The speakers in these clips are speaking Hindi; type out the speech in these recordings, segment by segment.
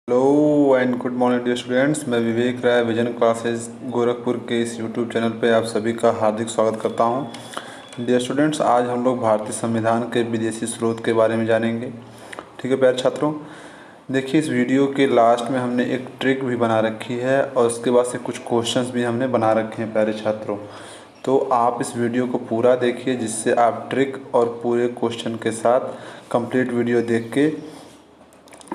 Hello and good morning dear students. मैं विवेक राय विजन क्लासेस गोरखपुर के इस यूट्यूब चैनल पे आप सभी का हार्दिक स्वागत करता हूं। डियर स्टूडेंट्स, आज हम लोग भारतीय संविधान के विदेशी स्रोत के बारे में जानेंगे। ठीक है प्यारे छात्रों, देखिए इस वीडियो के लास्ट में हमने एक ट्रिक भी बना रखी है और उसके बाद से कुछ क्वेश्चंस भी हमने बना रखे हैं प्यारे छात्रों। तो आप इस वीडियो को पूरा देखिए जिससे आप ट्रिक और पूरे क्वेश्चन के साथ कंप्लीट वीडियो देख के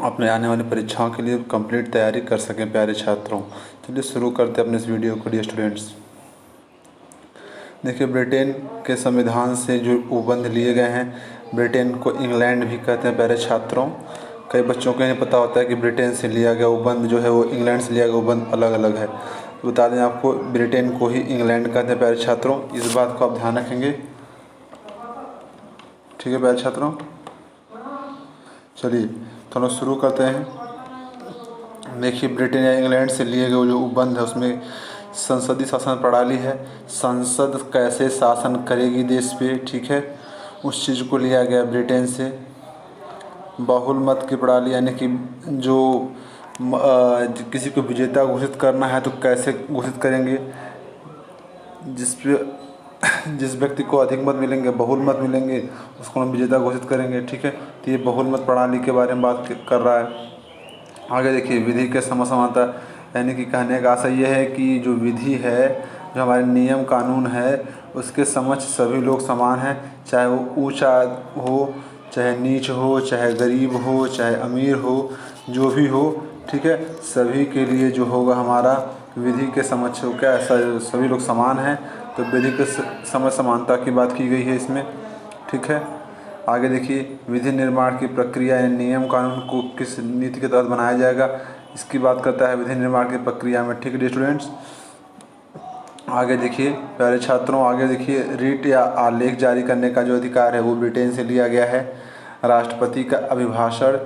अपने आने वाली परीक्षाओं के लिए कंप्लीट तैयारी कर सकें प्यारे छात्रों। चलिए शुरू करते हैं अपने इस वीडियो को डियर स्टूडेंट्स। देखिए ब्रिटेन के संविधान से जो उपबंध लिए गए हैं, ब्रिटेन को इंग्लैंड भी कहते हैं प्यारे छात्रों। कई बच्चों को नहीं पता होता है कि ब्रिटेन से लिया गया उपबंध जो है वो इंग्लैंड से लिया गया उपबंध अलग अलग है। तो बता दें आपको, ब्रिटेन को ही इंग्लैंड कहते हैं प्यारे छात्रों, इस बात को आप ध्यान रखेंगे। ठीक है प्यारे छात्रों, चलिए तो हम लोग शुरू करते हैं। देखिए ब्रिटेन या इंग्लैंड से लिए गए जो उपबंध है उसमें संसदीय शासन प्रणाली है, संसद कैसे शासन करेगी देश पे, ठीक है, उस चीज़ को लिया गया ब्रिटेन से। बहुल मत की प्रणाली यानी कि जो किसी को विजेता घोषित करना है तो कैसे घोषित करेंगे, जिस व्यक्ति को अधिक मत मिलेंगे, बहुल मत मिलेंगे, उसको हम विजेता घोषित करेंगे। ठीक है, तो ये बहुल मत प्रणाली के बारे में बात कर रहा है। आगे देखिए विधि के समसमानता, यानी कि कहने का आशय यह है कि जो विधि है, जो हमारे नियम कानून है, उसके समक्ष सभी लोग समान हैं, चाहे वो ऊंचा हो, चाहे नीच हो, चाहे गरीब हो, चाहे अमीर हो, जो भी हो। ठीक है, सभी के लिए जो होगा हमारा विधि के समक्ष हो क्या सभी लोग समान हैं। तो विधि के समक्ष समानता की बात की गई है इसमें। ठीक है, आगे देखिए विधि निर्माण की प्रक्रिया या नियम कानून को किस नीति के तहत बनाया जाएगा, इसकी बात करता है विधि निर्माण की प्रक्रिया में। ठीक है स्टूडेंट्स, आगे देखिए प्यारे छात्रों, आगे देखिए रीट या आलेख जारी करने का जो अधिकार है वो ब्रिटेन से लिया गया है। राष्ट्रपति का अभिभाषण,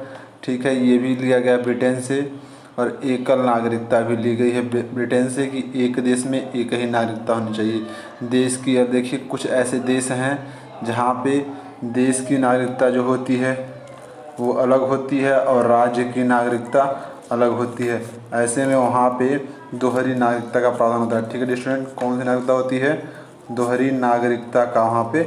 ठीक है, ये भी लिया गया ब्रिटेन से। और एकल नागरिकता भी ली गई है ब्रिटेन से कि एक देश में एक ही नागरिकता होनी चाहिए देश की। अब देखिए कुछ ऐसे देश हैं जहाँ पे देश की नागरिकता जो होती है वो अलग होती है और राज्य की नागरिकता अलग होती है। ऐसे में वहाँ पे दोहरी नागरिकता का प्रावधान होता है। ठीक है स्टूडेंट, कौन सी नागरिकता होती है? दोहरी नागरिकता का वहाँ पे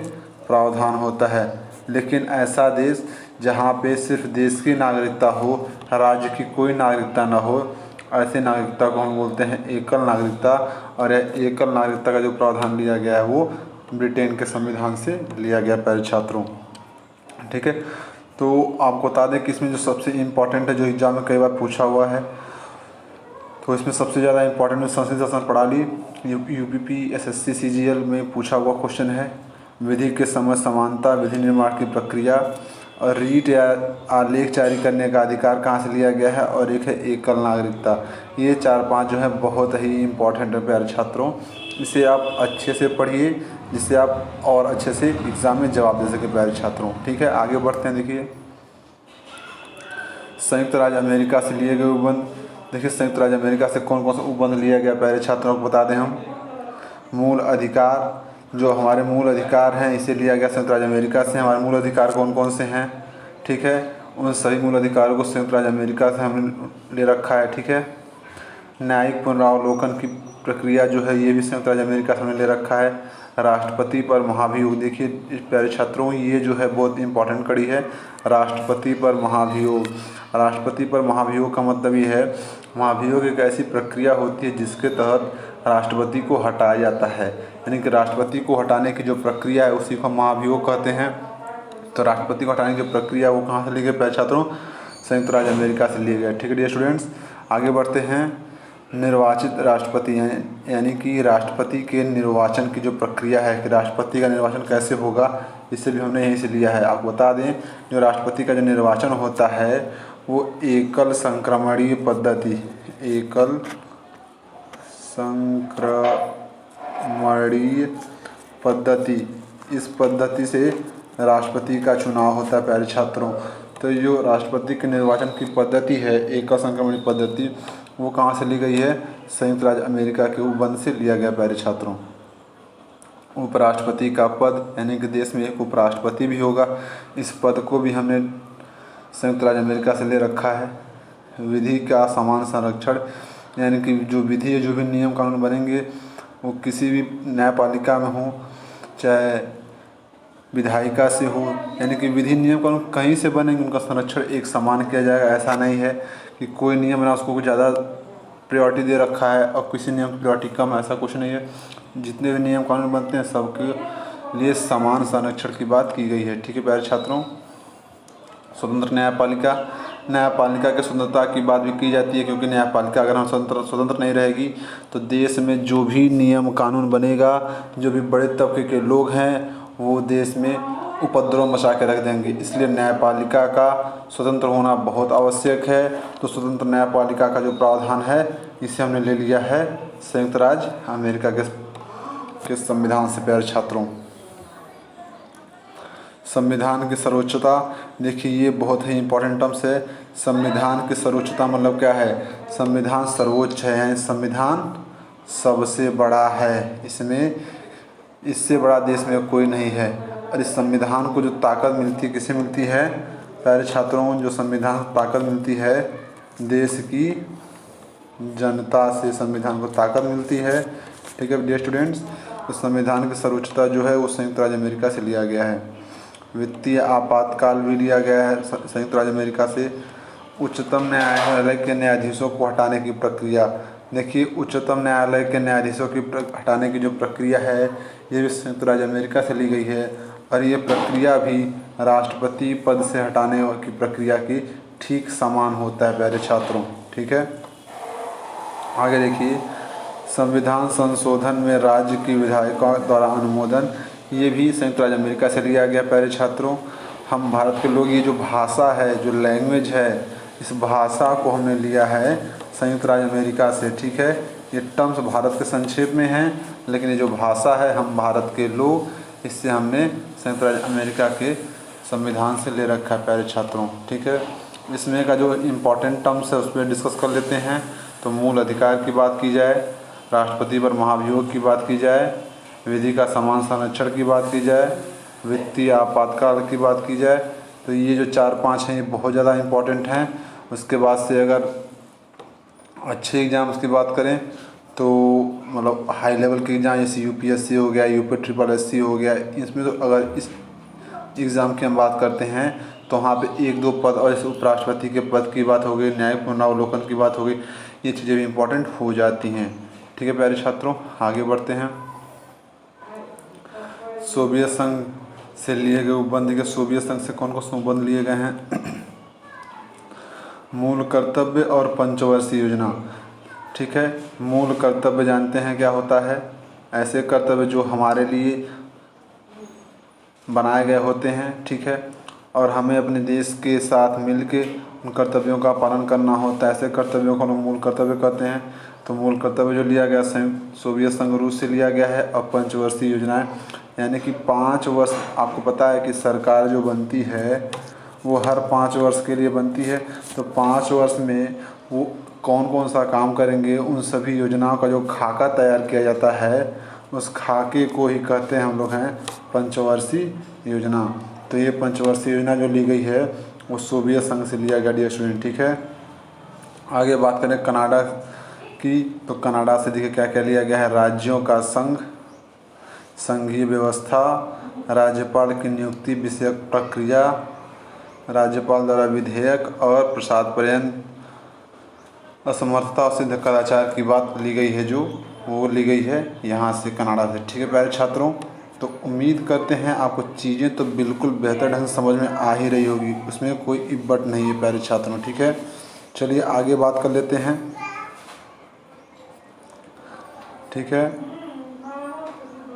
प्रावधान होता है। लेकिन ऐसा देश जहाँ पे सिर्फ देश की नागरिकता हो, राज्य की कोई नागरिकता ना हो, ऐसे नागरिकता को हम बोलते हैं एकल नागरिकता। और एकल नागरिकता का जो प्रावधान लिया गया है वो ब्रिटेन के संविधान से लिया गया प्यारे छात्रों। ठीक है, तो आपको बता दें कि इसमें जो सबसे इम्पॉर्टेंट है, जो एग्जाम में कई बार पूछा हुआ है, तो इसमें सबसे ज़्यादा इम्पॉर्टेंट संसदीय शासन प्रणाली यूपीपी एसएससी सीजीएल में पूछा हुआ क्वेश्चन है। विधि के समक्ष समानता, विधि निर्माण की प्रक्रिया और रीट या आलेख जारी करने का अधिकार कहाँ से लिया गया है, और एक है एकल नागरिकता। ये 4-5 जो है बहुत ही इम्पॉर्टेंट है प्यारे छात्रों, इसे आप अच्छे से पढ़िए जिससे आप और अच्छे से एग्ज़ाम में जवाब दे सके प्यारे छात्रों। ठीक है, आगे बढ़ते हैं। देखिए संयुक्त राज्य अमेरिका से लिए गए उपबंध। देखिए संयुक्त राज्य अमेरिका से कौन कौन सा उपबंध लिया गया प्यारे छात्रों को बता दें हम। मूल अधिकार, जो हमारे मूल अधिकार हैं, इसे लिया गया संयुक्त राज्य अमेरिका से। हमारे मूल अधिकार कौन कौन से हैं? ठीक है, उन सभी मूल अधिकारों को संयुक्त राज्य अमेरिका से हमने ले रखा है। ठीक है, न्यायिक पुनरावलोकन की प्रक्रिया जो है ये भी संयुक्त राज्य अमेरिका से हमने ले रखा है। राष्ट्रपति पर महाभियोग, देखिए प्यारे छात्रों ये जो है बहुत इंपॉर्टेंट कड़ी है, राष्ट्रपति पर महाभियोग। राष्ट्रपति पर महाभियोग का मतलब ये है, महाभियोग एक ऐसी प्रक्रिया होती है जिसके तहत राष्ट्रपति को हटाया जाता है, यानी कि राष्ट्रपति को हटाने की जो प्रक्रिया है उसी को महाभियोग कहते हैं। तो राष्ट्रपति को हटाने की जो प्रक्रिया वो कहाँ से ली गई प्यारे छात्रों? संयुक्त राज्य अमेरिका से लिए गए। ठीक है डियर स्टूडेंट्स, आगे बढ़ते हैं। निर्वाचित राष्ट्रपति यानी कि राष्ट्रपति के निर्वाचन की जो प्रक्रिया है कि राष्ट्रपति का निर्वाचन कैसे होगा, इसे भी हमने यहीं से लिया है। आपको बता दें जो राष्ट्रपति का जो निर्वाचन होता है वो एकल संक्रमणीय पद्धति, एकल संक्रमणीय पद्धति, इस पद्धति से राष्ट्रपति का चुनाव होता है प्यारे छात्रों। तो जो राष्ट्रपति के निर्वाचन की पद्धति है एकल संक्रमणीय पद्धति, वो कहाँ से ली गई है? संयुक्त राज्य अमेरिका के उपबंध से लिया गया प्यारे छात्रों। उपराष्ट्रपति का पद, यानी कि देश में एक उपराष्ट्रपति भी होगा, इस पद को भी हमने संयुक्त राज्य अमेरिका से ले रखा है। विधि का समान संरक्षण, यानी कि जो विधि जो भी नियम कानून बनेंगे वो किसी भी न्यायपालिका में हो चाहे विधायिका से हो, यानी कि विधि नियम कानून कहीं से बनेंगे उनका संरक्षण एक समान किया जाएगा। ऐसा नहीं है कि कोई नियम ना उसको कुछ ज़्यादा प्रायोरिटी दे रखा है और किसी नियम की प्रायोरिटी कम, ऐसा कुछ नहीं है। जितने भी नियम कानून बनते हैं सबके लिए समान संरक्षण की बात की गई है। ठीक है प्यारे छात्रों, स्वतंत्र न्यायपालिका, न्यायपालिका की स्वतंत्रता की बात भी की जाती है, क्योंकि न्यायपालिका अगर हम स्वतंत्र नहीं रहेगी तो देश में जो भी नियम कानून बनेगा, जो भी बड़े तबके के लोग हैं वो देश में उपद्रव मचा के रख देंगे। इसलिए न्यायपालिका का स्वतंत्र होना बहुत आवश्यक है। तो स्वतंत्र न्यायपालिका का जो प्रावधान है इसे हमने ले लिया है संयुक्त राज्य अमेरिका के संविधान से। प्यारे छात्रों, संविधान की सर्वोच्चता, देखिए ये बहुत ही इम्पोर्टेंट टर्म्स है। संविधान की सर्वोच्चता मतलब क्या है? संविधान सर्वोच्च है, यानी संविधान सबसे बड़ा है, इसमें इससे बड़ा देश में कोई नहीं है। और इस संविधान को जो ताकत मिलती है किसे मिलती है? प्यारे छात्रों, जो संविधान को ताकत मिलती है देश की जनता से संविधान को ताकत मिलती है। ठीक है डियर स्टूडेंट्स, तो संविधान की सर्वोच्चता जो है वो संयुक्त राज्य अमेरिका से लिया गया है। वित्तीय आपातकाल भी लिया गया है संयुक्त राज्य अमेरिका से। उच्चतम न्यायालय के न्यायाधीशों को हटाने की प्रक्रिया, देखिए उच्चतम न्यायालय के न्यायाधीशों की हटाने की जो प्रक्रिया है ये भी संयुक्त राज्य अमेरिका से ली गई है। और ये प्रक्रिया भी राष्ट्रपति पद से हटाने की प्रक्रिया की ठीक समान होता है प्यारे छात्रों। ठीक है, आगे देखिए, संविधान संशोधन में राज्य की विधायिकाओं द्वारा अनुमोदन, ये भी संयुक्त राज्य अमेरिका से लिया गया। प्यारे छात्रों, हम भारत के लोग ये जो भाषा है, जो लैंग्वेज है, इस भाषा को हमने लिया है संयुक्त राज्य अमेरिका से। ठीक है, ये टर्म्स भारत के संक्षेप में हैं, लेकिन ये जो भाषा है हम भारत के लोग, इससे हमने संयुक्त राज्य अमेरिका के संविधान से ले रखा है प्यारे छात्रों। ठीक है, इसमें का जो इम्पोर्टेंट टर्म्स है उस पर डिस्कस कर लेते हैं। तो मूल अधिकार की बात की जाए, राष्ट्रपति पर महाभियोग की बात की जाए, विधि का समान संरक्षण की बात की जाए, वित्तीय आपातकाल की बात की जाए, तो ये जो 4-5 हैं ये बहुत ज़्यादा इम्पोर्टेंट हैं। उसके बाद से अगर अच्छे एग्ज़ाम्स की बात करें तो मतलब हाई लेवल के एग्ज़ाम जैसे यूपीएससी हो गया, यूपी हो गया, इसमें तो अगर इस एग्ज़ाम की हम बात करते हैं तो वहाँ पे 1-2 पद, और जैसे उपराष्ट्रपति के पद की बात हो गई, न्यायिक पुनरावलोकन की बात हो गई, ये चीज़ें भी इम्पोर्टेंट हो जाती हैं। ठीक है प्यारे छात्रों, आगे बढ़ते हैं। सोवियत संघ से लिए गए उपबंध के, सोवियत संघ से कौन कौन से उपबंध लिए गए हैं? मूल कर्तव्य और पंचवर्षीय योजना। ठीक है, मूल कर्तव्य जानते हैं क्या होता है? ऐसे कर्तव्य जो हमारे लिए बनाए गए होते हैं। ठीक है, और हमें अपने देश के साथ मिलके उन कर्तव्यों का पालन करना होता है, ऐसे कर्तव्यों को हम मूल कर्तव्य कहते हैं। तो मूल कर्तव्य जो लिया गया सोवियत संघ रूस से लिया गया है। और पंचवर्षीय योजनाएं, यानी कि 5 वर्ष, आपको पता है कि सरकार जो बनती है वो हर 5 वर्ष के लिए बनती है। तो 5 वर्ष में वो कौन कौन सा काम करेंगे, उन सभी योजनाओं का जो खाका तैयार किया जाता है उस खाके को ही कहते हैं हम लोग हैं पंचवर्षीय योजना। तो ये पंचवर्षीय योजना जो ली गई है वो सोवियत संघ से लिया गया डियर स्टूडेंट। ठीक है, आगे बात करें कनाडा की, तो कनाडा से देखिए क्या क्या लिया गया है? राज्यों का संघ, संघीय व्यवस्था, राज्यपाल की नियुक्ति विषयक प्रक्रिया, राज्यपाल द्वारा विधेयक और प्रसाद पर्यंत असमर्थता और सिद्ध कदाचार की बात ली गई है, जो वो ली गई है यहाँ से कनाडा से। ठीक है प्यारे छात्रों, तो उम्मीद करते हैं आपको चीज़ें तो बिल्कुल बेहतर ढंग से समझ में आ ही रही होगी, उसमें कोई इब्बट नहीं है प्यारे छात्रों। ठीक है, चलिए आगे बात कर लेते हैं। ठीक है,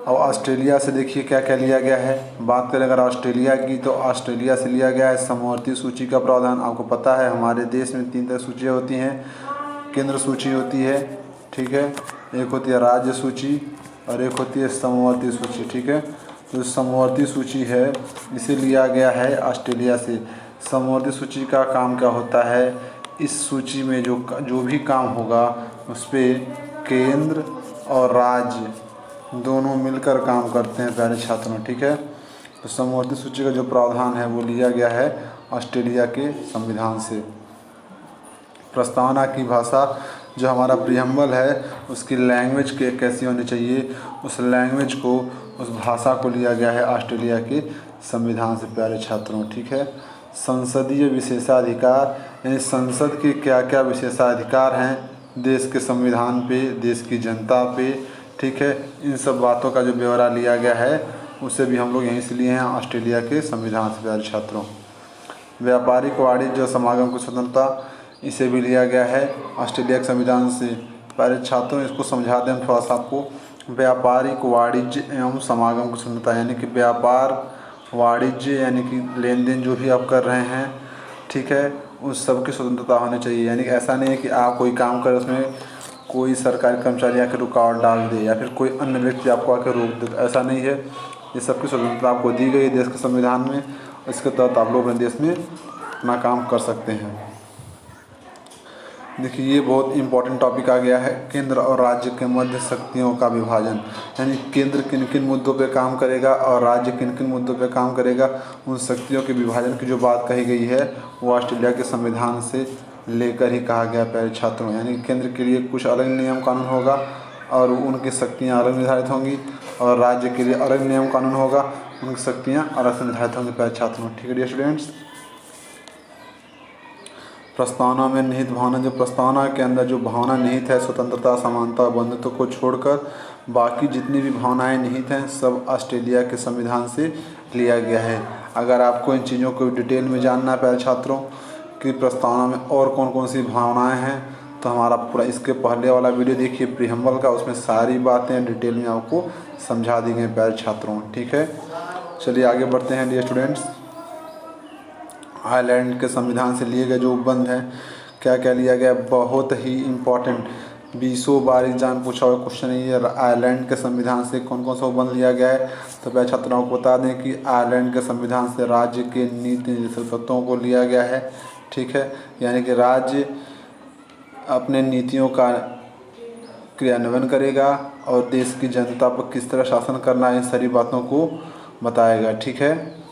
अब ऑस्ट्रेलिया से देखिए क्या क्या लिया गया है। बात करें अगर ऑस्ट्रेलिया की, तो ऑस्ट्रेलिया से लिया गया है समवर्ती सूची का प्रावधान। आपको पता है हमारे देश में 3 तरह सूचियाँ होती हैं, केंद्र सूची होती है। ठीक है, एक होती है राज्य सूची और एक होती है समवर्ती सूची। ठीक है, तो समवर्ती सूची है इसे लिया गया है ऑस्ट्रेलिया से। समवर्ती सूची का काम क्या होता है? इस सूची में जो भी काम होगा उस पर केंद्र और राज्य दोनों मिलकर काम करते हैं प्यारे छात्रों। ठीक है, तो समवर्ती सूची का जो प्रावधान है वो लिया गया है ऑस्ट्रेलिया के संविधान से। प्रस्तावना की भाषा जो हमारा प्रीएम्बल है उसकी लैंग्वेज कैसी होनी चाहिए, उस लैंग्वेज को, उस भाषा को लिया गया है ऑस्ट्रेलिया के संविधान से प्यारे छात्रों। ठीक है, संसदीय विशेषाधिकार यानी संसद के क्या क्या विशेषाधिकार हैं देश के संविधान पे, देश की जनता पे। ठीक है, इन सब बातों का जो ब्यौरा लिया गया है उसे भी हम लोग यहीं से लिए हैं ऑस्ट्रेलिया के संविधान से प्यारे छात्रों। व्यापारिक वाणिज्य समागम की स्वतंत्रता, इसे भी लिया गया है ऑस्ट्रेलिया के संविधान से प्यारे छात्रों। इसको समझा दें थोड़ा सा आपको। व्यापारिक वाणिज्य एवं समागम की स्वतंत्रता यानी कि व्यापार वाणिज्य यानी कि लेन देन जो भी आप कर रहे हैं, ठीक है, उस सब की स्वतंत्रता होनी चाहिए। यानी कि ऐसा नहीं है कि आप कोई काम करें उसमें कोई सरकारी कर्मचारी आकर रुकावट डाल दे या फिर कोई अन्य व्यक्ति आपको आकर रोक दे, ऐसा नहीं है। ये सबकी स्वतंत्रता आपको दी गई है देश के संविधान में, इसके तहत आप लोग अपने देश में अपना काम कर सकते हैं। देखिए, ये बहुत इंपॉर्टेंट टॉपिक आ गया है, केंद्र और राज्य के मध्य शक्तियों का विभाजन। यानी केंद्र किन किन मुद्दों पे काम करेगा और राज्य किन किन मुद्दों पे काम करेगा, उन शक्तियों के विभाजन की जो बात कही गई है वो ऑस्ट्रेलिया के संविधान से लेकर ही कहा गया प्यारे छात्रों। यानी केंद्र के लिए कुछ अलग नियम कानून होगा और उनकी शक्तियाँ अलग निर्धारित होंगी, और राज्य के लिए अलग नियम कानून होगा, उनकी शक्तियाँ अलग से निर्धारित होंगी प्यारे छात्रों। ठीक है डियर स्टूडेंट्स। प्रस्तावना में निहित भावना, जो प्रस्तावना के अंदर जो भावना निहित है स्वतंत्रता, समानता और बंधुत्व को छोड़कर बाकी जितनी भी भावनाएं निहित हैं सब ऑस्ट्रेलिया के संविधान से लिया गया है। अगर आपको इन चीज़ों को डिटेल में जानना है प्यारे छात्रों कि प्रस्तावना में और कौन कौन सी भावनाएं हैं, तो हमारा पूरा इसके पहले वाला वीडियो देखिए प्रीएम्बल का, उसमें सारी बातें डिटेल में आपको समझा दी गई प्यारे छात्रों। ठीक है, चलिए आगे बढ़ते हैं डियर स्टूडेंट्स। आयरलैंड के संविधान से लिए गए जो उपबंध हैं, क्या क्या लिया गया, बहुत ही इम्पोर्टेंट 20 बार एग्जाम पूछा हुआ क्वेश्चन है ये। आयरलैंड के संविधान से कौन कौन सा उपबंध लिया गया है, तो प्यारे छात्रों को बता दें कि आयरलैंड के संविधान से राज्य के नीति निर्देशक तत्वों को लिया गया है। ठीक है, यानी कि राज्य अपने नीतियों का क्रियान्वयन करेगा और देश की जनता पर किस तरह शासन करना है, इन सारी बातों को बताएगा। ठीक है,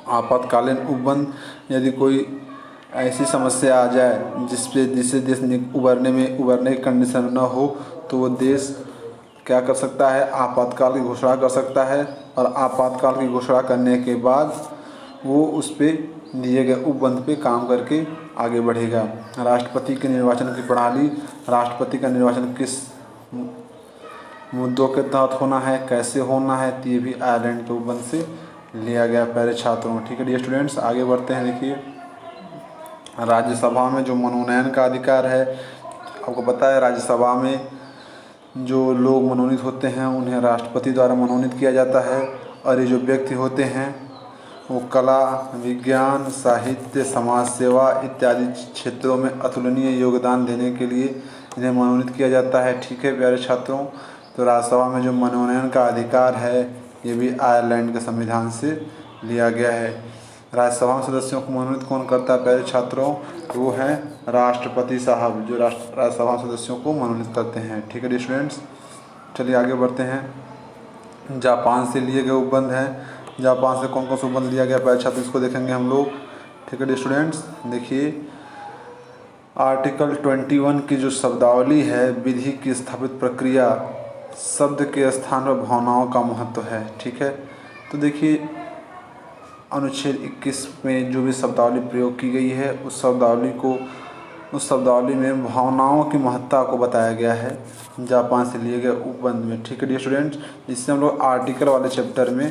आपातकालीन उपबंध, यदि कोई ऐसी समस्या आ जाए जिससे देश उबरने की कंडीशन न हो, तो वो देश क्या कर सकता है, आपातकाल की घोषणा कर सकता है, और आपातकाल की घोषणा करने के बाद वो उस पर दिए गए उपबंध पे काम करके आगे बढ़ेगा। राष्ट्रपति के निर्वाचन की प्रणाली, राष्ट्रपति का निर्वाचन किस मुद्दों के तहत होना है, कैसे होना है, तो ये भी आयरलैंड के उपबंध से लिया गया प्यारे छात्रों। ठीक है डियर स्टूडेंट्स, आगे बढ़ते हैं। देखिए, राज्यसभा में जो मनोनयन का अधिकार है, आपको पता है राज्यसभा में जो लोग मनोनीत होते हैं उन्हें राष्ट्रपति द्वारा मनोनीत किया जाता है, और ये जो व्यक्ति होते हैं वो कला, विज्ञान, साहित्य, समाज सेवा इत्यादि क्षेत्रों में अतुलनीय योगदान देने के लिए इन्हें मनोनीत किया जाता है। ठीक है प्यारे छात्रों, तो राज्यसभा में जो मनोनयन का अधिकार है ये भी आयरलैंड के संविधान से लिया गया है। राज्यसभा सदस्यों को मनोनीत कौन करता है प्यारे छात्रों, वो हैं राष्ट्रपति साहब, जो राज्यसभा सदस्यों को मनोनीत करते हैं। ठीक है डियर स्टूडेंट्स, चलिए आगे बढ़ते हैं। जापान से लिए गए उपबंध हैं, जापान से कौन कौन सा उपबंध लिया गया प्यारे छात्र, इसको देखेंगे हम लोग। ठीक है डियर स्टूडेंट्स, देखिए आर्टिकल 21 की जो शब्दावली है, विधि की स्थापित प्रक्रिया, शब्द के स्थान पर भावनाओं का महत्व है। ठीक है, तो देखिए अनुच्छेद 21 में जो भी शब्दावली प्रयोग की गई है उस शब्दावली में भावनाओं की महत्ता को बताया गया है जापान से लिए गए उपबंध में। ठीक है डियर स्टूडेंट्स, जिससे हम लोग आर्टिकल वाले चैप्टर में,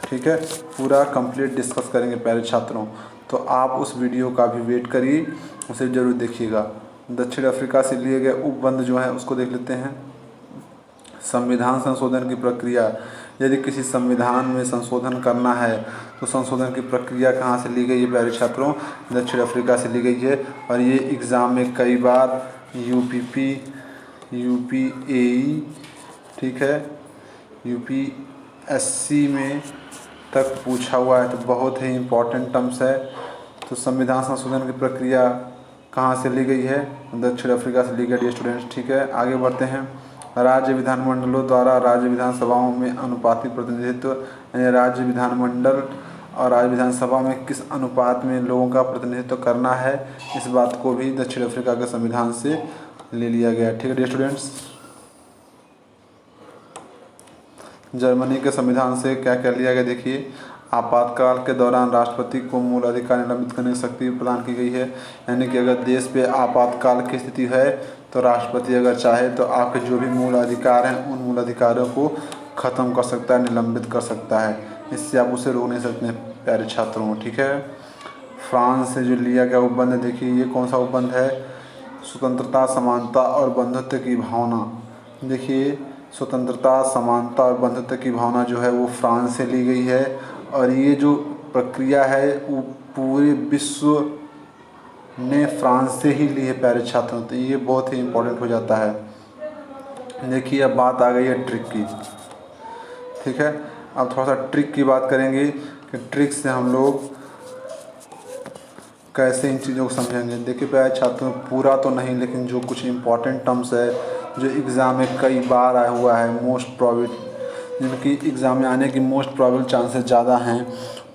ठीक है, पूरा कंप्लीट डिस्कस करेंगे प्यारे छात्रों। तो आप उस वीडियो का भी वेट करिए, उसे ज़रूर देखिएगा। दक्षिण अफ्रीका से लिए गए उपबंध जो है उसको देख लेते हैं। संविधान संशोधन की प्रक्रिया, यदि किसी संविधान में संशोधन करना है तो संशोधन की प्रक्रिया कहाँ से ली गई है प्यारे छात्रों, दक्षिण अफ्रीका से ली गई है। और ये एग्ज़ाम में कई बार यूपीपी, यूपीएई, ठीक है, यूपीएससी में तक पूछा हुआ है, तो बहुत ही इम्पोर्टेंट टर्म्स है। तो संविधान संशोधन की प्रक्रिया कहाँ से ली गई है, दक्षिण अफ्रीका से ली गई है स्टूडेंट्स। ठीक है, आगे बढ़ते हैं। राज्य विधानमंडलों द्वारा राज्य विधानसभाओं में अनुपातिक प्रतिनिधित्व, यानी राज्य विधानमंडल और राज्य विधानसभा में किस अनुपात में लोगों का प्रतिनिधित्व करना है, इस बात को भी दक्षिण अफ्रीका के संविधान से ले लिया गया। ठीक है डियर स्टूडेंट्स, जर्मनी के संविधान से क्या क्या लिया गया देखिए, आपातकाल के दौरान राष्ट्रपति को मूल अधिकार निलंबित करने की शक्ति प्रदान की गई है। यानी कि अगर देश पे आपातकाल की स्थिति है तो राष्ट्रपति अगर चाहे तो आपके जो भी मूल अधिकार हैं उन मूल अधिकारों को ख़त्म कर सकता है, निलंबित कर सकता है। इससे आप उसे रोक नहीं सकते प्यारे छात्रों। ठीक है, फ्रांस से जो लिया गया उपबंध देखिए, ये कौन सा उपबंध है, स्वतंत्रता, समानता और बंधुत्व की भावना। देखिए स्वतंत्रता, समानता और बंधुत्व की भावना जो है वो फ्रांस से ली गई है, और ये जो प्रक्रिया है वो पूरे विश्व ने फ्रांस से ही ली है प्यारे छात्रों। तो ये बहुत ही इम्पोर्टेंट हो जाता है। देखिए अब बात आ गई है ट्रिक की। ठीक है, अब थोड़ा सा ट्रिक की बात करेंगे कि ट्रिक से हम लोग कैसे इन चीज़ों को समझेंगे। देखिए प्यारे छात्रों, पूरा तो नहीं लेकिन जो कुछ इम्पोर्टेंट टर्म्स है जो एग्ज़ाम में कई बार आया हुआ है, मोस्ट प्रोबेबल, जिनकी एग्ज़ाम में आने की मोस्ट प्रोबेबल चांसेस ज़्यादा हैं,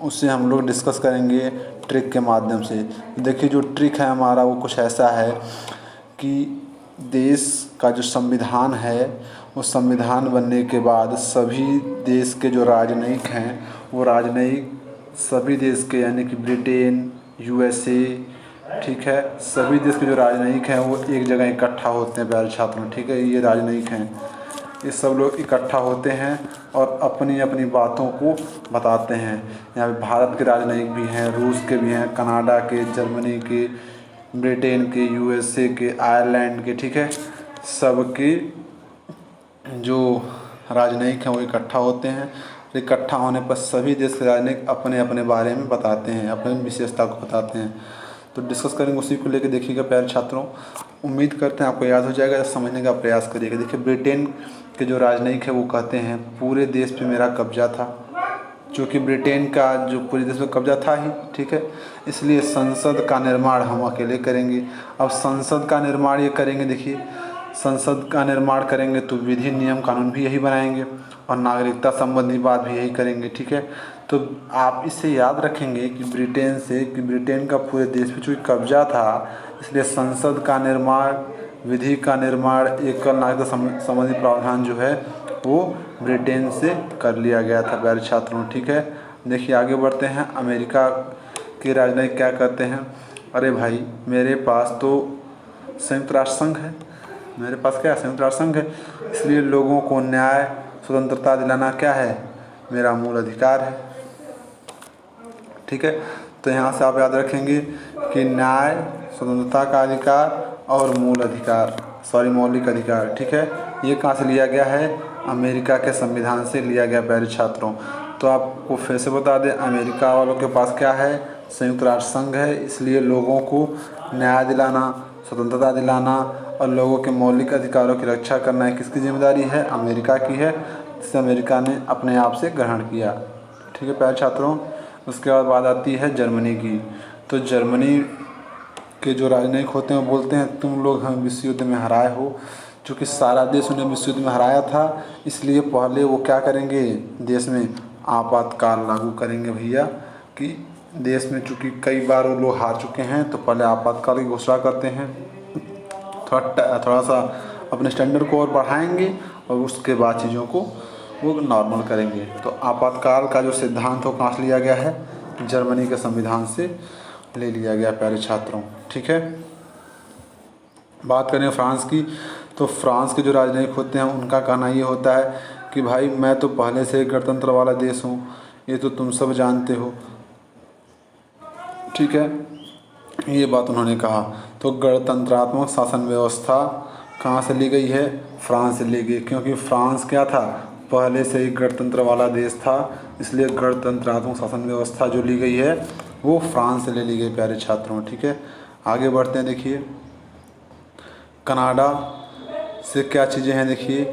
उससे हम लोग डिस्कस करेंगे ट्रिक के माध्यम से। देखिए जो ट्रिक है हमारा वो कुछ ऐसा है कि देश का जो संविधान है वो संविधान बनने के बाद सभी देश के जो राजनयिक हैं वो राजनयिक सभी देश के, यानी कि ब्रिटेन, USA, ठीक है, सभी देश के जो राजनयिक हैं वो एक जगह इकट्ठा होते हैं प्यारे छात्रों। ठीक है, ये राजनयिक हैं, ये सब लोग इकट्ठा होते हैं और अपनी अपनी बातों को बताते हैं। यहाँ पे भारत के राजनयिक भी हैं, रूस के भी हैं, कनाडा के, जर्मनी के, ब्रिटेन के, USA के, आयरलैंड के। ठीक है, सबके जो राजनयिक हैं वो इकट्ठा होते हैं। इकट्ठा होने पर सभी देश के राजनयिक अपने अपने बारे में बताते हैं, अपनी विशेषता को बताते हैं। तो डिस्कस करेंगे उसी को लेकर। देखिएगा प्यारे छात्रों, उम्मीद करते हैं आपको याद हो जाएगा, समझने का प्रयास करिएगा। देखिए ब्रिटेन के जो राजनयिक है वो कहते हैं पूरे देश पे मेरा कब्जा था, क्योंकि ब्रिटेन का जो पूरे देश पे कब्जा था ही। ठीक है, इसलिए संसद का निर्माण हम अकेले करेंगे। अब संसद का निर्माण ये करेंगे, देखिए संसद का निर्माण करेंगे तो विधि, नियम, कानून भी यही बनाएंगे और नागरिकता संबंधी बात भी यही करेंगे। ठीक है, तो आप इससे याद रखेंगे कि ब्रिटेन का पूरे देश पे चूँकि कब्जा था, इसलिए संसद का निर्माण, विधि का निर्माण, एकल नागरिकता संबंधी प्रावधान जो है वो ब्रिटेन से कर लिया गया था प्यारे छात्रों। ठीक है, देखिए आगे बढ़ते हैं। अमेरिका के राजनयिक क्या कहते हैं, अरे भाई मेरे पास तो संयुक्त राष्ट्र संघ है, मेरे पास क्या है, संयुक्त राष्ट्र संघ है, इसलिए लोगों को न्याय, स्वतंत्रता दिलाना क्या है, मेरा मूल अधिकार है। ठीक है, तो यहाँ से आप याद रखेंगे कि न्याय, स्वतंत्रता का अधिकार और मौलिक अधिकार। ठीक है, ये कहाँ से लिया गया है, अमेरिका के संविधान से लिया गया प्यारे छात्रों। तो आपको फिर से बता दें, अमेरिका वालों के पास क्या है, संयुक्त राष्ट्र संघ है, इसलिए लोगों को न्याय दिलाना, स्वतंत्रता दिलाना और लोगों के मौलिक अधिकारों की रक्षा करना है किसकी जिम्मेदारी है, अमेरिका की है, जिसे अमेरिका ने अपने आप से ग्रहण किया। ठीक है प्यारे छात्रों, उसके बाद बात आती है जर्मनी की। तो जर्मनी के जो राजनयिक होते हैं वो बोलते हैं तुम लोग हमें विश्व युद्ध में हराए हो, चूँकि सारा देश उन्हें विश्व युद्ध में हराया था, इसलिए पहले वो क्या करेंगे, देश में आपातकाल लागू करेंगे भैया, कि देश में चूँकि कई बार वो लोग हार चुके हैं तो पहले आपातकाल की घोषणा करते हैं, थोड़ा सा अपने स्टैंडर्ड को और बढ़ाएंगे और उसके बाद चीज़ों को वो नॉर्मल करेंगे। तो आपातकाल का जो सिद्धांत हो कहाँ से लिया गया है, जर्मनी के संविधान से ले लिया गया प्यारे छात्रों। ठीक है, बात करें फ्रांस की, तो फ्रांस के जो राजनयिक होते हैं उनका कहना ये होता है कि भाई मैं तो पहले से गणतंत्र वाला देश हूँ, ये तो तुम सब जानते हो। ठीक है, ये बात उन्होंने कहा। तो गणतंत्रात्मक शासन व्यवस्था कहाँ से ली गई है, फ्रांस से ली गई, क्योंकि फ्रांस क्या था, पहले से ही गणतंत्र वाला देश था, इसलिए गणतंत्रात्मक शासन व्यवस्था जो ली गई है वो फ्रांस से ले ली गई प्यारे छात्रों। ठीक है, आगे बढ़ते हैं। देखिए कनाडा से क्या चीज़ें हैं, देखिए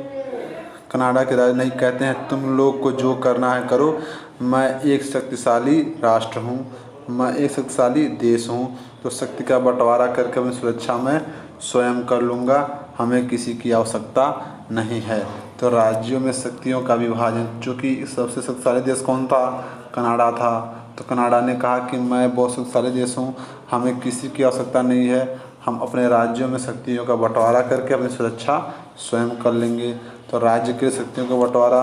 कनाडा के राजनयिक कहते हैं तुम लोग को जो करना है करो, मैं एक शक्तिशाली राष्ट्र हूँ, मैं एक शक्तिशाली देश हूँ, तो शक्ति का बंटवारा करके अपनी सुरक्षा में स्वयं कर लूँगा, हमें किसी की आवश्यकता नहीं है। तो राज्यों में शक्तियों का विभाजन, चूँकि सबसे शक्तिशाली देश कौन था, कनाडा था, तो कनाडा ने कहा कि मैं बहुत शक्तिशाली देश हूँ, हमें किसी की आवश्यकता नहीं है, हम अपने राज्यों में शक्तियों का बंटवारा करके अपनी सुरक्षा स्वयं कर लेंगे। तो राज्य के शक्तियों का बंटवारा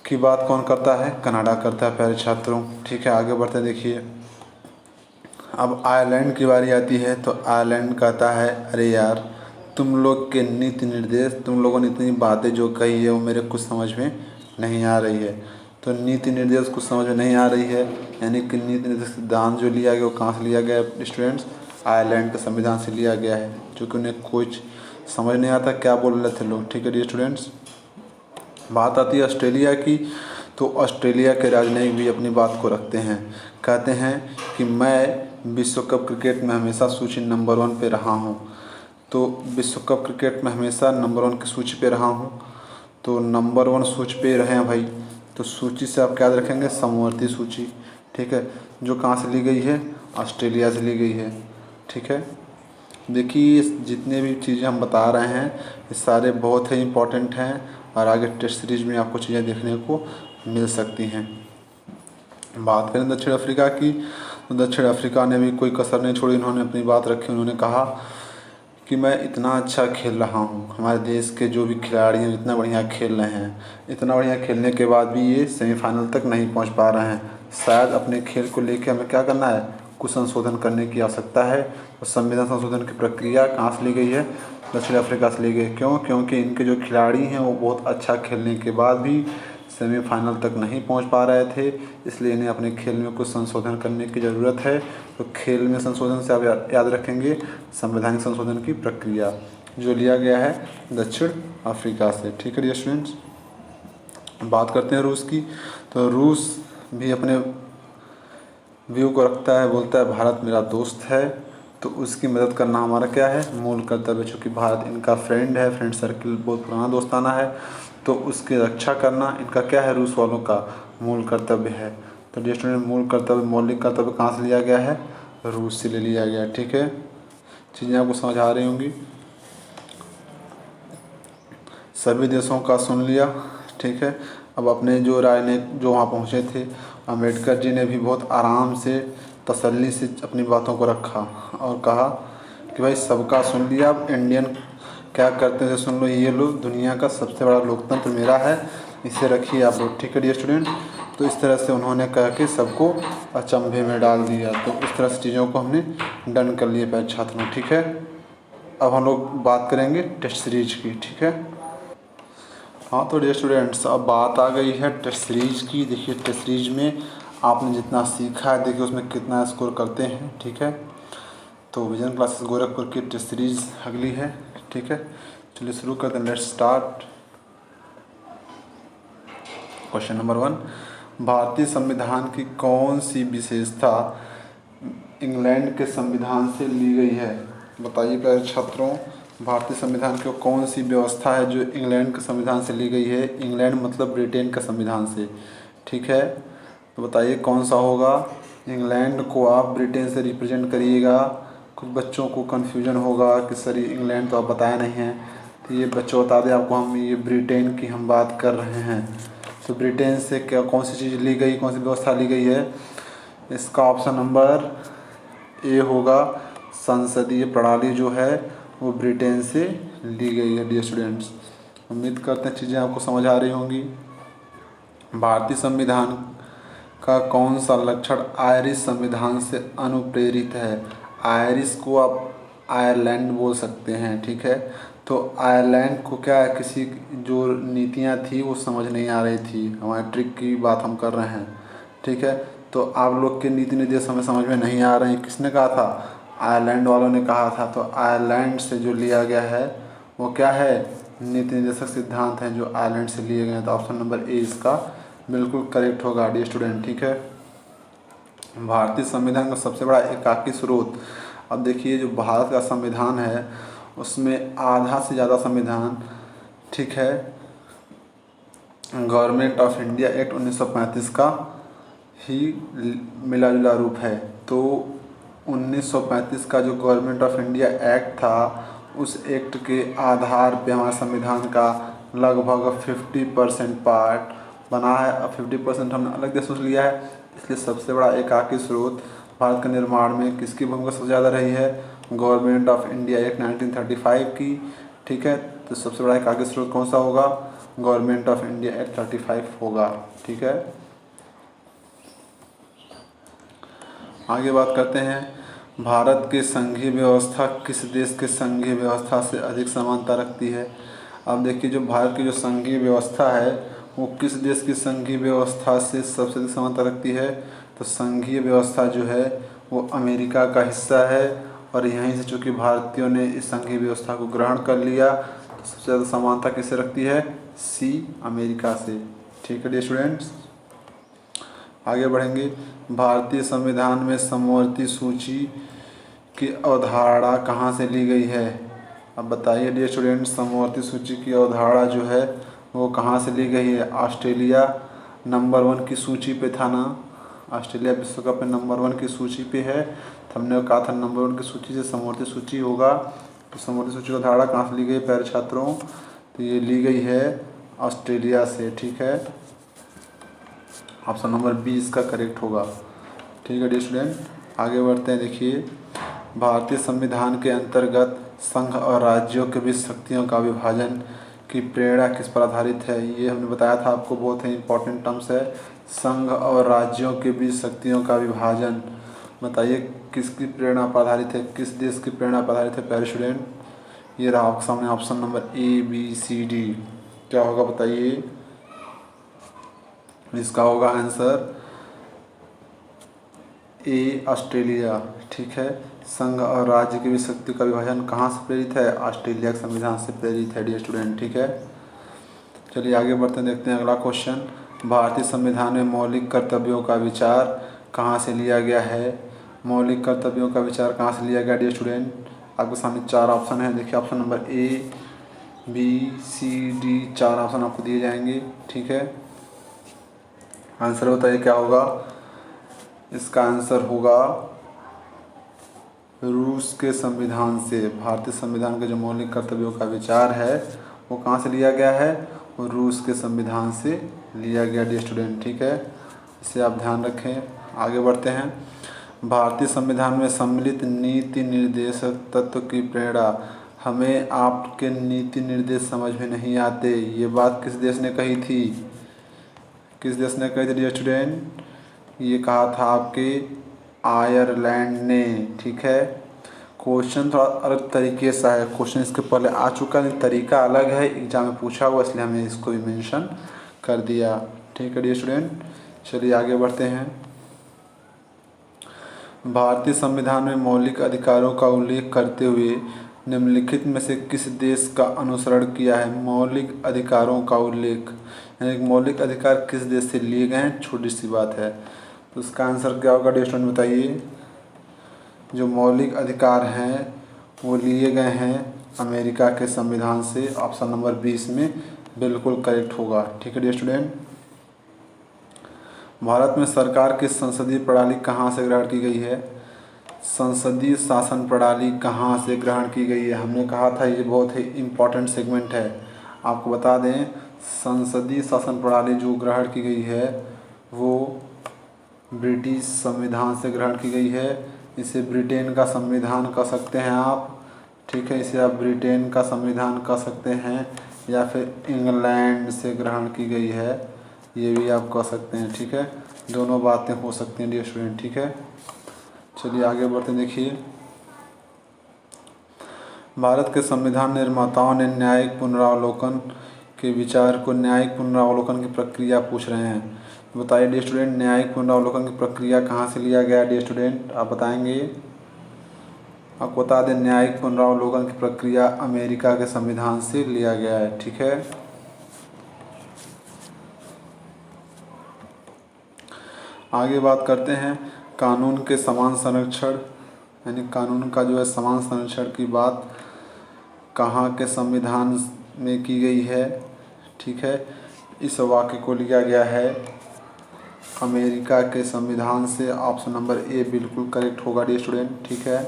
की बात कौन करता है? कनाडा करता है प्यारे छात्रों। ठीक है, आगे बढ़ते देखिए। अब आयरलैंड की बारी आती है तो आयरलैंड कहता है अरे यार, तुम लोग के नीति निर्देश, तुम लोगों ने इतनी बातें जो कही है वो मेरे कुछ समझ में नहीं आ रही है। तो नीति निर्देश कुछ समझ में नहीं आ रही है, यानी कि नीति निर्देश सिद्धांत जो लिया गया वो कहाँ से लिया गया है स्टूडेंट्स? आयरलैंड के संविधान से लिया गया है, क्योंकि उन्हें कुछ समझ नहीं आता क्या बोल रहे थे लोग। ठीक है डियर स्टूडेंट्स। बात आती है ऑस्ट्रेलिया की, तो ऑस्ट्रेलिया के राजनयिक भी अपनी बात को रखते हैं, कहते हैं कि मैं विश्व कप क्रिकेट में हमेशा सूची नंबर 1 पे रहा हूँ। तो विश्व कप क्रिकेट में हमेशा नंबर 1 की सूची पे रहा हूँ, तो नंबर 1 सूची पे रहे हैं भाई। तो सूची से आप क्या याद रखेंगे? समवर्ती सूची। ठीक है, जो कहाँ से ली गई है? ऑस्ट्रेलिया से ली गई है। ठीक है, देखिए जितने भी चीज़ें हम बता रहे हैं ये सारे बहुत ही इम्पोर्टेंट हैं और आगे टेस्ट सीरीज में आपको चीज़ें देखने को मिल सकती हैं। बात करें दक्षिण अफ्रीका की, तो दक्षिण अफ्रीका ने भी कोई कसर नहीं छोड़ी, इन्होंने अपनी बात रखी। उन्होंने कहा कि मैं इतना अच्छा खेल रहा हूँ, हमारे देश के जो भी खिलाड़ी हैं इतना बढ़िया खेल रहे हैं, इतना बढ़िया खेलने के बाद भी ये सेमीफाइनल तक नहीं पहुँच पा रहे हैं। शायद अपने खेल को लेकर हमें क्या करना है? कुछ संशोधन करने की आवश्यकता है। और संविधान संशोधन की प्रक्रिया कहाँ से ली गई है? दक्षिण अफ्रीका से ली गई। क्यों? क्योंकि इनके जो खिलाड़ी हैं वो बहुत अच्छा खेलने के बाद भी सेमीफाइनल तक नहीं पहुंच पा रहे थे, इसलिए इन्हें अपने खेल में कुछ संशोधन करने की ज़रूरत है। तो खेल में संशोधन से आप याद रखेंगे संवैधानिक संशोधन की प्रक्रिया जो लिया गया है दक्षिण अफ्रीका से। ठीक है डियर स्टूडेंट्स। बात करते हैं रूस की, तो रूस भी अपने व्यू को रखता है, बोलता है भारत मेरा दोस्त है, तो उसकी मदद करना हमारा क्या है? मूल कर्तव्य। चूँकि भारत इनका फ्रेंड है, फ्रेंड सर्किल बहुत पुराना दोस्ताना है, तो उसकी रक्षा करना इनका क्या है? रूस वालों का मूल कर्तव्य है। तो डियर स्टूडेंट, मूल कर्तव्य, मौलिक कर्तव्य कहाँ से लिया गया है? रूस से ले लिया गया। ठीक है, चीज़ें आपको समझ आ रही होंगी। सभी देशों का सुन लिया। ठीक है, अब अपने जो राजनीतिक जो वहाँ पहुँचे थे, अम्बेडकर जी ने भी बहुत आराम से तसल्ली से अपनी बातों को रखा और कहा कि भाई सबका सुन लिया, अब इंडियन क्या करते हैं सुन लो, ये लो, दुनिया का सबसे बड़ा लोकतंत्र मेरा है, इसे रखिए आप लोग। ठीक है डियर स्टूडेंट। तो इस तरह से उन्होंने कह के सबको अचंभे में डाल दिया। तो इस तरह से चीज़ों को हमने डन कर लिए प्यारे छात्रों। ठीक है, अब हम लोग बात करेंगे टेस्ट सीरीज की। ठीक है, हाँ तो डियर स्टूडेंट्स, अब बात आ गई है टेस्ट सीरीज की। देखिए टेस्ट सीरीज में आपने जितना सीखा है, देखिए उसमें कितना स्कोर करते हैं। ठीक है, तो विजन क्लासेस गोरखपुर की टेस्ट सीरीज अगली है। ठीक है, चलिए शुरू करते हैं। Let's start. क्वेश्चन नंबर 1, भारतीय संविधान की कौन सी विशेषता इंग्लैंड के संविधान से ली गई है? बताइए प्यारे छात्रों, भारतीय संविधान की कौन सी व्यवस्था है जो इंग्लैंड के संविधान से ली गई है? इंग्लैंड मतलब ब्रिटेन के संविधान से। ठीक है, तो बताइए कौन सा होगा? इंग्लैंड को आप ब्रिटेन से रिप्रेजेंट करिएगा। कुछ बच्चों को कन्फ्यूजन होगा कि सर इंग्लैंड तो आप बताया नहीं है, तो ये बच्चों बता दें आपको, हम ये ब्रिटेन की हम बात कर रहे हैं। तो ब्रिटेन से क्या कौन सी चीज़ ली गई, कौन सी व्यवस्था ली गई है? इसका ऑप्शन नंबर ए होगा, संसदीय प्रणाली जो है वो ब्रिटेन से ली गई है। डियर स्टूडेंट्स, उम्मीद करते हैं चीज़ें आपको समझ आ रही होंगी। भारतीय संविधान का कौन सा लक्षण आयरिश संविधान से अनुप्रेरित है? आयरिश को आप आयरलैंड बोल सकते हैं। ठीक है, तो आयरलैंड को क्या है, किसी जो नीतियाँ थी वो समझ नहीं आ रही थी, हमारे ट्रिक की बात हम कर रहे हैं। ठीक है, तो आप लोग के नीति निर्देश हमें समझ में नहीं आ रहे हैं, किसने कहा था? आयरलैंड वालों ने कहा था। तो आयरलैंड से जो लिया गया है वो क्या है? नीति निर्देशक सिद्धांत हैं जो आयरलैंड से लिए गए हैं। तो ऑप्शन नंबर ए इसका बिल्कुल करेक्ट होगा डियर स्टूडेंट। ठीक है, भारतीय संविधान का सबसे बड़ा एकाकी स्रोत। अब देखिए जो भारत का संविधान है उसमें आधा से ज़्यादा संविधान, ठीक है, गवर्नमेंट ऑफ इंडिया एक्ट 1935 का ही मिला जुला रूप है। तो 1935 का जो गवर्नमेंट ऑफ इंडिया एक्ट था उस एक्ट के आधार पे हमारे संविधान का लगभग 50% पार्ट बना है। अब 50% हमने अलग देशों से लिया है, इसलिए सबसे बड़ा एकाकी स्रोत भारत के निर्माण में किसकी भूमिका सबसे ज़्यादा रही है? गवर्नमेंट ऑफ इंडिया एक्ट 1935 की। ठीक है, तो सबसे बड़ा एकाकी स्रोत कौन सा होगा? गवर्नमेंट ऑफ इंडिया एक्ट 35 होगा। ठीक है, आगे बात करते हैं, भारत की संघीय व्यवस्था किस देश के संघीय व्यवस्था से अधिक समानता रखती है? अब देखिए, जो भारत की जो संघीय व्यवस्था है वो किस देश की संघीय व्यवस्था से सबसे अधिक समानता रखती है? तो संघीय व्यवस्था जो है वो अमेरिका का हिस्सा है, और यहीं से चूँकि भारतीयों ने इस संघीय व्यवस्था को ग्रहण कर लिया, तो सबसे ज़्यादा समानता किससे रखती है? सी, अमेरिका से। ठीक है डियर स्टूडेंट्स, आगे बढ़ेंगे। भारतीय संविधान में समवर्ती सूची की अवधारणा कहाँ से ली गई है? अब बताइए डियर स्टूडेंट्स, समवर्ती सूची की अवधारणा जो है वो कहाँ से ली गई है? ऑस्ट्रेलिया नंबर 1 की सूची पे था ना, ऑस्ट्रेलिया विश्व कप में नंबर 1 की सूची पे है। तो हमने कहा था नंबर 1 की सूची से समवर्ती सूची होगा। तो समवर्ती सूची की अवधारणा कहाँ से ली गई प्यारे छात्रों? तो ये ली गई है ऑस्ट्रेलिया से। ठीक है, ऑप्शन नंबर 20 का करेक्ट होगा। ठीक है डियर स्टूडेंट, आगे बढ़ते हैं। देखिए, भारतीय संविधान के अंतर्गत संघ और राज्यों के बीच शक्तियों का विभाजन की प्रेरणा किस पर आधारित है? ये हमने बताया था आपको, बहुत ही इंपॉर्टेंट टर्म्स है। संघ और राज्यों के बीच शक्तियों का विभाजन, बताइए किसकी प्रेरणा पर आधारित है, किस देश की प्रेरणा पर आधारित है प्यारे स्टूडेंट? ये रहा आपके सामने ऑप्शन नंबर ABCD। क्या होगा बताइए? इसका होगा आंसर ए, ऑस्ट्रेलिया। ठीक है, संघ और राज्य की भी शक्ति का विभाजन कहाँ से प्रेरित है? ऑस्ट्रेलिया के संविधान से प्रेरित है डियर स्टूडेंट। ठीक है, चलिए आगे बढ़ते हैं, देखते हैं अगला क्वेश्चन। भारतीय संविधान में मौलिक कर्तव्यों का विचार कहाँ से लिया गया है? मौलिक कर्तव्यों का विचार कहाँ से लिया गया डियर स्टूडेंट? आपके सामने 4 ऑप्शन है। देखिए, option number A, B, C, D, 4 option आपको दिए जाएंगे। ठीक है, आंसर बताइए क्या होगा? इसका आंसर होगा रूस के संविधान से। भारतीय संविधान के जो मौलिक कर्तव्यों का विचार है वो कहाँ से लिया गया है? वो रूस के संविधान से लिया गया डियर स्टूडेंट। ठीक है, इसे आप ध्यान रखें। आगे बढ़ते हैं। भारतीय संविधान में सम्मिलित नीति निर्देशक तत्व की प्रेरणा, हमें आपके नीति निर्देश समझ में नहीं आते, ये बात किस देश ने कही थी? किस देश ने कही थी डियर स्टूडेंट? ये कहा था आपके आयरलैंड ने। ठीक है, क्वेश्चन थोड़ा अलग तरीके से है, क्वेश्चन इसके पहले आ चुका है, तरीका अलग है, एग्जाम में पूछा हुआ, इसलिए हमने इसको भी मेंशन कर दिया। ठीक है डियर स्टूडेंट, चलिए आगे बढ़ते हैं। भारतीय संविधान में मौलिक अधिकारों का उल्लेख करते हुए निम्नलिखित में से किस देश का अनुसरण किया है? मौलिक अधिकारों का उल्लेख, यानी मौलिक अधिकार किस देश से लिए गए हैं? छोटी सी बात है, तो इसका आंसर क्या होगा डियर स्टूडेंट बताइए? जो मौलिक अधिकार हैं वो लिए गए हैं अमेरिका के संविधान से। ऑप्शन नंबर 20 में बिल्कुल करेक्ट होगा। ठीक है डियर स्टूडेंट, भारत में सरकार की संसदीय प्रणाली कहाँ से ग्रहण की गई है? संसदीय शासन प्रणाली कहाँ से ग्रहण की गई है? हमने कहा था ये बहुत ही इम्पोर्टेंट सेगमेंट है। आपको बता दें, संसदीय शासन प्रणाली जो ग्रहण की गई है वो ब्रिटिश संविधान से ग्रहण की गई है। इसे ब्रिटेन का संविधान कह सकते हैं आप। ठीक है, इसे आप ब्रिटेन का संविधान कह सकते हैं, या फिर इंग्लैंड से ग्रहण की गई है, ये भी आप कह सकते हैं। ठीक है, दोनों बातें हो सकती हैं डियर स्टूडेंट। ठीक है, चलिए आगे बढ़ते हैं। देखिए, भारत के संविधान निर्माताओं ने न्यायिक पुनरावलोकन के विचार को न्यायिक पुनरावलोकन की प्रक्रिया पूछ रहे हैं। बताइए डियर स्टूडेंट, न्यायिक पुनरावलोकन की प्रक्रिया कहाँ से लिया गया डियर स्टूडेंट? आप बताएंगे? आपको बता दें, न्यायिक पुनरावलोकन की प्रक्रिया अमेरिका के संविधान से लिया गया है। ठीक है, आगे बात करते हैं कानून के समान संरक्षण, यानी कानून का जो है समान संरक्षण की बात कहाँ के संविधान में की गई है? ठीक है, इस वाक्य को लिया गया है अमेरिका के संविधान से। ऑप्शन नंबर ए बिल्कुल करेक्ट होगा डियर स्टूडेंट। ठीक है,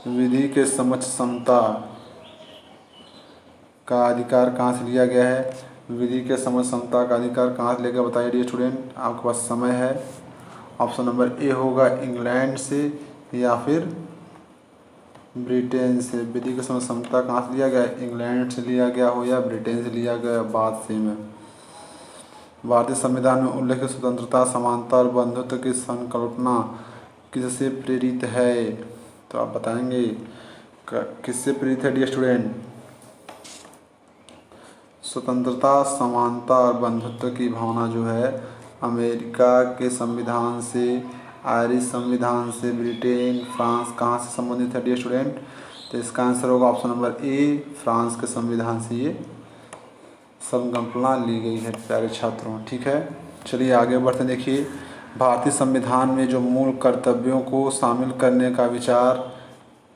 विधि के समक्ष समता का अधिकार कहाँ से लिया गया है? विधि के समझ क्षमता का अधिकार कहाँ से लिया गया बताइए डियर स्टूडेंट, आपके पास समय है। ऑप्शन नंबर ए होगा इंग्लैंड से या फिर ब्रिटेन से। विधि के समझ क्षमता कहाँ से लिया गया है? इंग्लैंड से लिया गया हो या ब्रिटेन से लिया गया, बात सेम है। भारतीय संविधान में उल्लेखित स्वतंत्रता, समानता और बंधुत्व की संकल्पना किससे प्रेरित है? तो आप बताएंगे किससे प्रेरित है डियर स्टूडेंट? स्वतंत्रता, समानता और बंधुत्व की भावना जो है अमेरिका के संविधान से, आयरिश संविधान से, ब्रिटेन, फ्रांस कहाँ से संबंधित है डियर स्टूडेंट? तो इसका आंसर होगा ऑप्शन नंबर ए, फ्रांस के संविधान से ये संकल्पना ली गई है प्यारे छात्रों। ठीक है, चलिए आगे बढ़ते। देखिए भारतीय संविधान में जो मूल कर्तव्यों को शामिल करने का विचार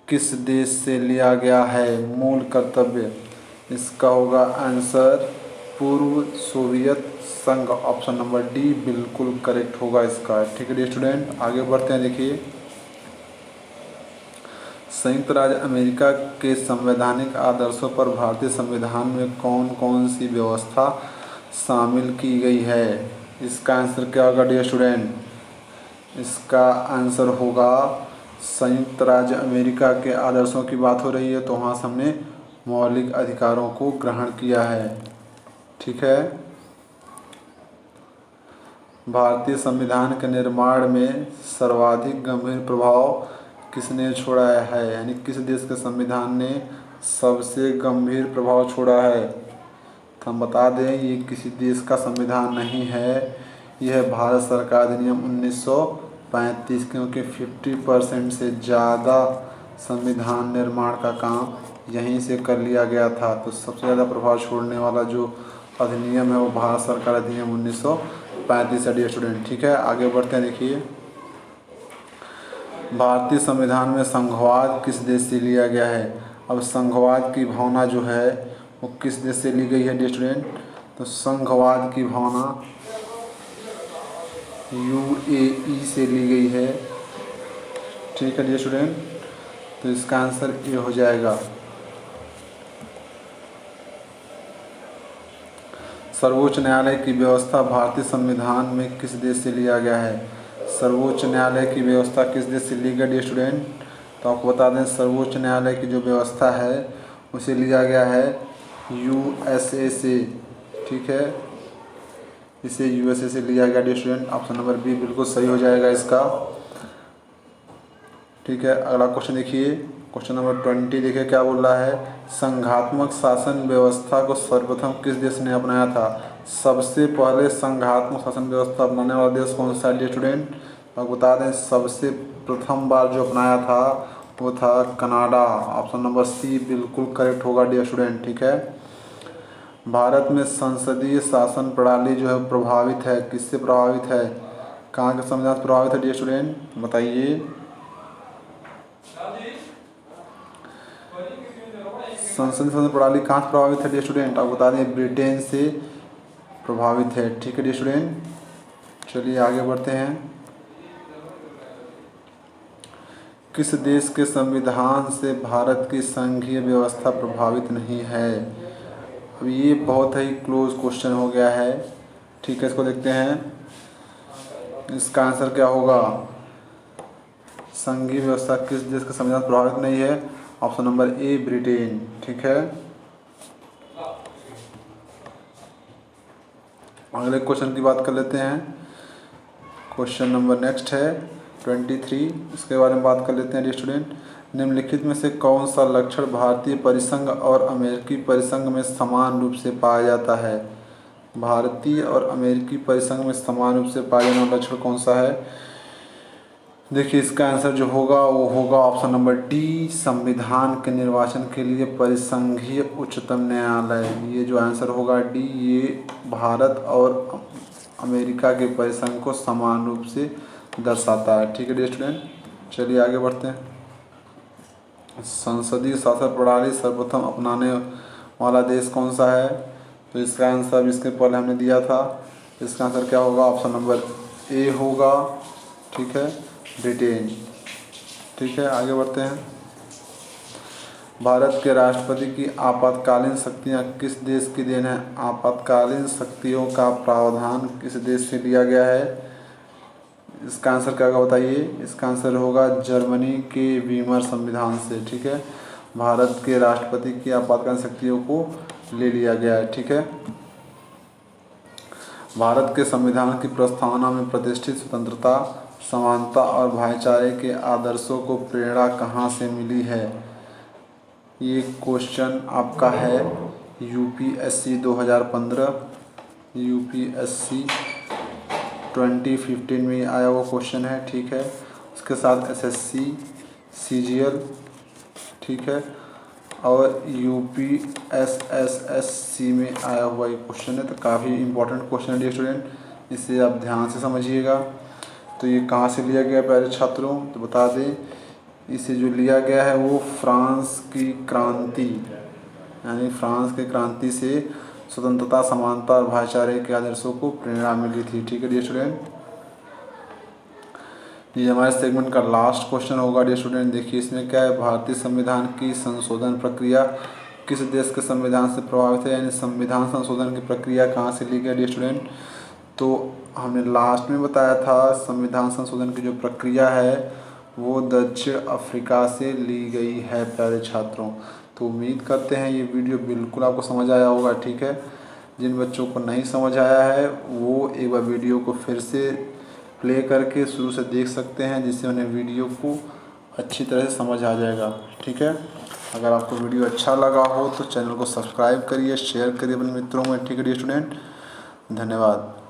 किस देश से लिया गया है? मूल कर्तव्य, इसका होगा आंसर पूर्व सोवियत संघ। ऑप्शन नंबर डी बिल्कुल करेक्ट होगा इसका। ठीक है स्टूडेंट, आगे बढ़ते हैं। देखिए संयुक्त राज्य अमेरिका के संवैधानिक आदर्शों पर भारतीय संविधान में कौन कौन सी व्यवस्था शामिल की गई है? इसका आंसर क्या होगा डियर स्टूडेंट? इसका आंसर होगा संयुक्त राज्य अमेरिका के आदर्शों की बात हो रही है तो वहाँ से हमने मौलिक अधिकारों को ग्रहण किया है। ठीक है, भारतीय संविधान के निर्माण में सर्वाधिक गंभीर प्रभाव किसने छोड़ा है? यानी किस देश के संविधान ने सबसे गंभीर प्रभाव छोड़ा है? तो हम बता दें ये किसी देश का संविधान नहीं है, यह भारत सरकार अधिनियम 1935, क्योंकि 50% से ज़्यादा संविधान निर्माण का काम यहीं से कर लिया गया था। तो सबसे ज़्यादा प्रभाव छोड़ने वाला जो अधिनियम है वो भारत सरकार अधिनियम 1935 है डियर स्टूडेंट। ठीक है, आगे बढ़ते हैं। देखिए भारतीय संविधान में संघवाद किस देश से लिया गया है? अब संघवाद की भावना जो है वो किस देश से ली गई है डियर स्टूडेंट? तो संघवाद की भावना यूएई से ली गई है। ठीक है डियर स्टूडेंट, तो इसका आंसर ये हो जाएगा। सर्वोच्च न्यायालय की व्यवस्था भारतीय संविधान में किस देश से लिया गया है? सर्वोच्च न्यायालय की व्यवस्था किस देश से ली गई डियर स्टूडेंट? तो आपको बता दें सर्वोच्च न्यायालय की जो व्यवस्था है उसे लिया गया है यूएसए से। ठीक है, इसे यूएसए से लिया गया dear student. Option number B बिल्कुल सही हो जाएगा इसका। ठीक है, अगला क्वेश्चन देखिए, क्वेश्चन नंबर 20 देखिए क्या बोल रहा है। संघात्मक शासन व्यवस्था को सर्वप्रथम किस देश ने अपनाया था? सबसे पहले संघात्मक शासन व्यवस्था अपनाने वाला देश कौन सा है डियर स्टूडेंट? आपको बता दें सबसे प्रथम बार जो अपनाया था वो था कनाडा। ऑप्शन नंबर सी बिल्कुल करेक्ट होगा डियर स्टूडेंट। ठीक है, भारत में संसदीय शासन प्रणाली जो है प्रभावित है, किससे प्रभावित है? कहाँ के संविधान से प्रभावित है डियर स्टूडेंट बताइए? संसदीय शासन प्रणाली कहाँ से प्रभावित है डियर स्टूडेंट? आप बता दें ब्रिटेन से प्रभावित है। ठीक है डियर स्टूडेंट, चलिए आगे बढ़ते हैं। किस देश के संविधान से भारत की संघीय व्यवस्था प्रभावित नहीं है? अब ये बहुत ही क्लोज क्वेश्चन हो गया है। ठीक है, इसको देखते हैं, इसका आंसर क्या होगा? संघीय व्यवस्था किस देश के संविधान प्रभावित नहीं है? Option number A Britain. ठीक है, अगले क्वेश्चन की बात कर लेते हैं। क्वेश्चन नंबर नेक्स्ट है 23, इसके बारे में बात कर लेते हैं डियर स्टूडेंट। निम्नलिखित में से कौन सा लक्षण भारतीय परिसंघ और अमेरिकी परिसंघ में समान रूप से पाया जाता है? भारतीय और अमेरिकी परिसंघ में समान रूप से पाया जाने वाला लक्षण कौन सा है? देखिए इसका आंसर जो होगा वो होगा ऑप्शन नंबर डी, संविधान के निर्वाचन के लिए परिसंघीय उच्चतम न्यायालय। ये जो आंसर होगा डी, ये भारत और अमेरिका के परिसंघ को समान रूप से दर्शाता है। ठीक है डियर स्टूडेंट, चलिए आगे बढ़ते हैं। संसदीय शासन प्रणाली सर्वप्रथम अपनाने वाला देश कौन सा है? तो इसका आंसर इसके पहले हमने दिया था, इसका आंसर क्या होगा? ऑप्शन नंबर ए होगा। ठीक है, ब्रिटेन। ठीक है, आगे बढ़ते हैं। भारत के राष्ट्रपति की आपातकालीन शक्तियाँ किस देश की देन है? आपातकालीन शक्तियों का प्रावधान किस देश से लिया गया है? इसका आंसर क्या होगा बताइए? इसका आंसर होगा जर्मनी के वीमर संविधान से। ठीक है, भारत के राष्ट्रपति की आपातकालीन शक्तियों को ले लिया गया है। ठीक है, भारत के संविधान की प्रस्तावना में प्रतिष्ठित स्वतंत्रता, समानता और भाईचारे के आदर्शों को प्रेरणा कहाँ से मिली है? ये क्वेश्चन आपका है यूपीएससी 2015, यूपीएससी 2015 में आया हुआ क्वेश्चन है। ठीक है, उसके साथ एसएससी, सीजीएल, ठीक है, और यूपीएसएसएससी में आया हुआ ये क्वेश्चन है। तो काफ़ी इंपॉर्टेंट क्वेश्चन है डियर स्टूडेंट, इसे आप ध्यान से समझिएगा। तो ये कहाँ से लिया गया प्यारे छात्रों? तो बता दें, इसे जो लिया गया है वो फ्रांस की क्रांति, यानी फ्रांस की क्रांति से स्वतंत्रता, समानता और भाईचारे के आदर्शों को प्रेरणा मिली थी। ठीक है डियर स्टूडेंट, ये हमारे सेगमेंट का लास्ट क्वेश्चन होगा डियर स्टूडेंट। देखिए इसमें क्या है, भारतीय संविधान की संशोधन प्रक्रिया किस देश के संविधान से प्रभावित है? यानी संविधान संशोधन की प्रक्रिया कहाँ से ली गई डियर स्टूडेंट? तो हमने लास्ट में बताया था संविधान संशोधन की जो प्रक्रिया है वो दक्षिण अफ्रीका से ली गई है प्यारे छात्रों। तो उम्मीद करते हैं ये वीडियो बिल्कुल आपको समझ आया होगा। ठीक है, जिन बच्चों को नहीं समझ आया है वो एक बार वीडियो को फिर से प्ले करके शुरू से देख सकते हैं, जिससे उन्हें वीडियो को अच्छी तरह से समझ आ जाएगा। ठीक है, अगर आपको वीडियो अच्छा लगा हो तो चैनल को सब्सक्राइब करिए, शेयर करिए अपने मित्रों में। ठीक है डियर स्टूडेंट, धन्यवाद।